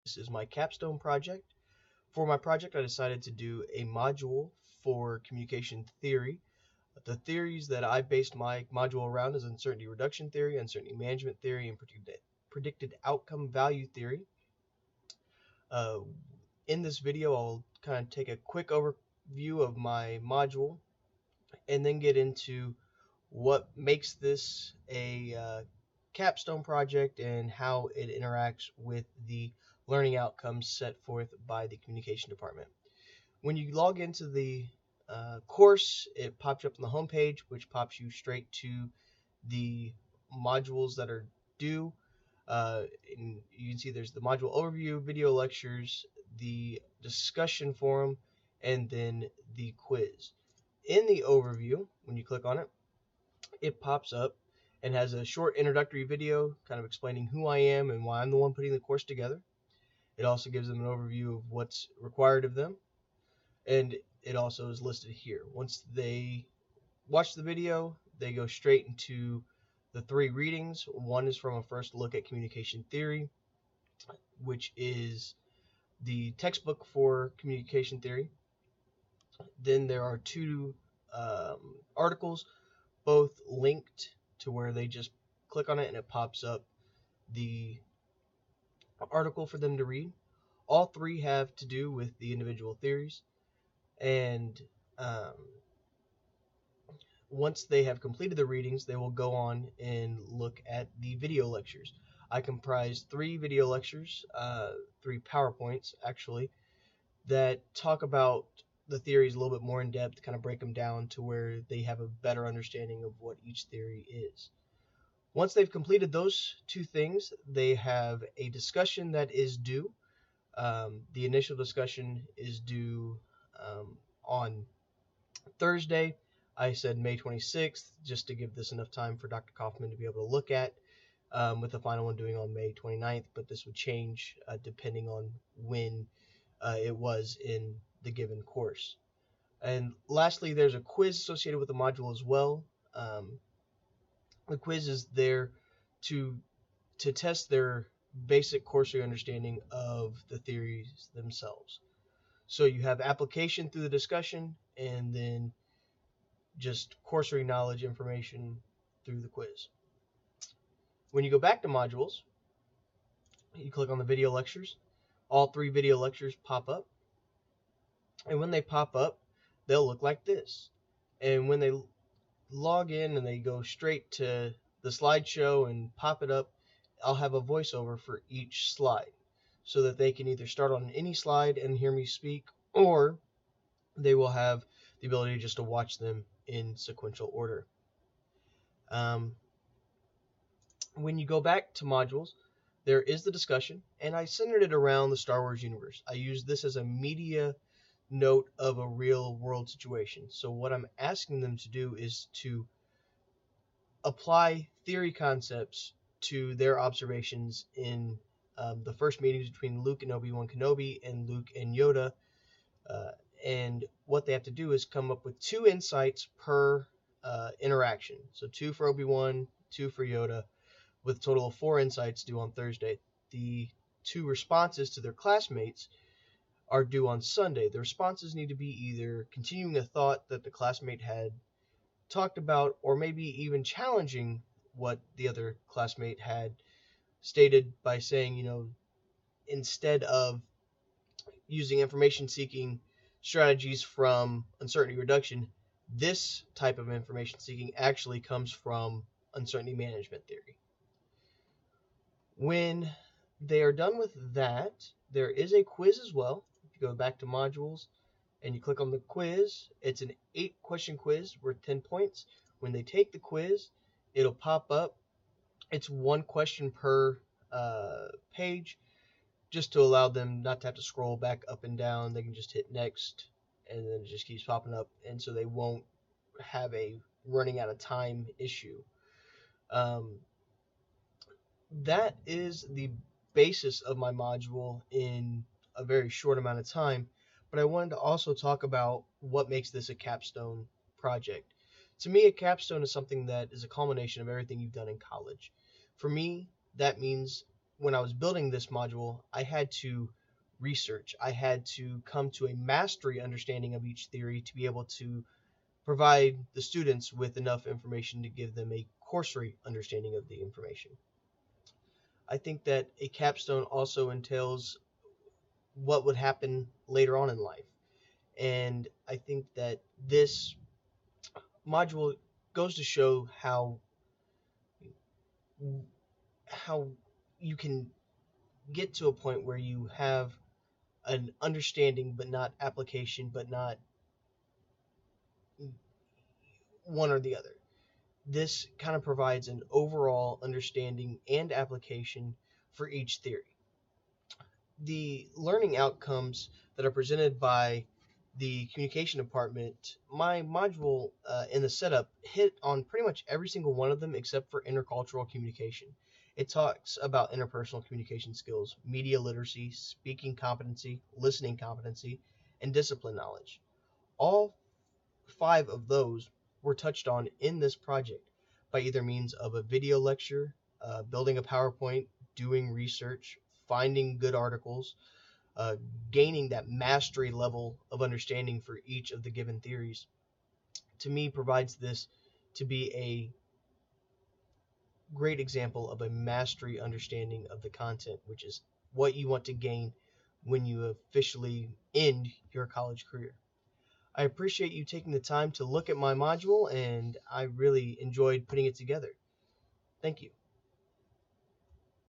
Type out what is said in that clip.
This is my capstone project. For my project, I decided to do a module for communication theory. The theories that I based my module around is uncertainty reduction theory, uncertainty management theory, and predicted outcome value theory. Uh, in this video, I'll kind of take a quick overview of my module and then get into what makes this a capstone project and how it interacts with the learning outcomes set forth by the communication department. When you log into the course, it pops up on the homepage, which pops you straight to the modules that are due. And you can see there's the module overview, video lectures, the discussion forum, and then the quiz. In the overview, when you click on it, it pops up and has a short introductory video kind of explaining who I am and why I'm the one putting the course together. It also gives them an overview of what's required of them, and it also is listed here. Once they watch the video, they go straight into the 3 readings. One is from a first look at communication theory, which is the textbook for communication theory. Then there are 2 articles, both linked to where they just click on it and it pops up the article for them to read. All 3 have to do with the individual theories, and once they have completed the readings, they will go on and look at the video lectures. I comprised 3 video lectures, 3 PowerPoints actually, that talk about the theories a little bit more in depth, kind of break them down to where they have a better understanding of what each theory is. Once they've completed those 2 things, they have a discussion that is due. The initial discussion is due on Thursday. I said May 26th, just to give this enough time for Dr. Kaufman to be able to look at, with the final one doing on May 29th, but this would change depending on when it was in the given course. And lastly, there's a quiz associated with the module as well. The quiz is there to test their basic cursory understanding of the theories themselves. So you have application through the discussion, and then just cursory knowledge information through the quiz. When you go back to modules, you click on the video lectures. All 3 video lectures pop up. And when they pop up, they'll look like this. And when they log in and they go straight to the slideshow and pop it up, I'll have a voiceover for each slide so that they can either start on any slide and hear me speak, or they will have the ability just to watch them in sequential order. When you go back to modules, there is the discussion, and I centered it around the Star Wars universe. I used this as a media note of a real world situation. So what I'm asking them to do is to apply theory concepts to their observations in the first meetings between Luke and Obi-Wan Kenobi and Luke and Yoda. And what they have to do is come up with 2 insights per interaction. So 2 for Obi-Wan, 2 for Yoda, with a total of 4 insights due on Thursday. The 2 responses to their classmates are due on Sunday. The responses need to be either continuing a thought that the classmate had talked about, or maybe even challenging what the other classmate had stated by saying, instead of using information seeking strategies from uncertainty reduction, this type of information seeking actually comes from uncertainty management theory. When they are done with that, there is a quiz as well. If you go back to modules and you click on the quiz, it's an 8-question quiz worth 10 points. When they take the quiz, it'll pop up. It's 1 question per page, just to allow them not to have to scroll back up and down. They can just hit next, and then it just keeps popping up, and so they won't have a running out of time issue. That is the basis of my module in a very short amount of time, but I wanted to also talk about what makes this a capstone project. To me, a capstone is something that is a culmination of everything you've done in college. For me, that means when I was building this module, I had to research. I had to come to a mastery understanding of each theory to be able to provide the students with enough information to give them a cursory understanding of the information. I think that a capstone also entails what would happen later on in life. And I think that this module goes to show how you can get to a point where you have an understanding but not application, but not one or the other. This kind of provides an overall understanding and application for each theory. The learning outcomes that are presented by the communication department, my module in the setup hit on pretty much every single one of them except for intercultural communication. It talks about interpersonal communication skills, media literacy, speaking competency, listening competency, and discipline knowledge. All 5 of those were touched on in this project by either means of a video lecture, building a PowerPoint, doing research, finding good articles, gaining that mastery level of understanding for each of the given theories. To me, provides this to be a great example of a mastery understanding of the content, which is what you want to gain when you officially end your college career. I appreciate you taking the time to look at my module, and I really enjoyed putting it together. Thank you.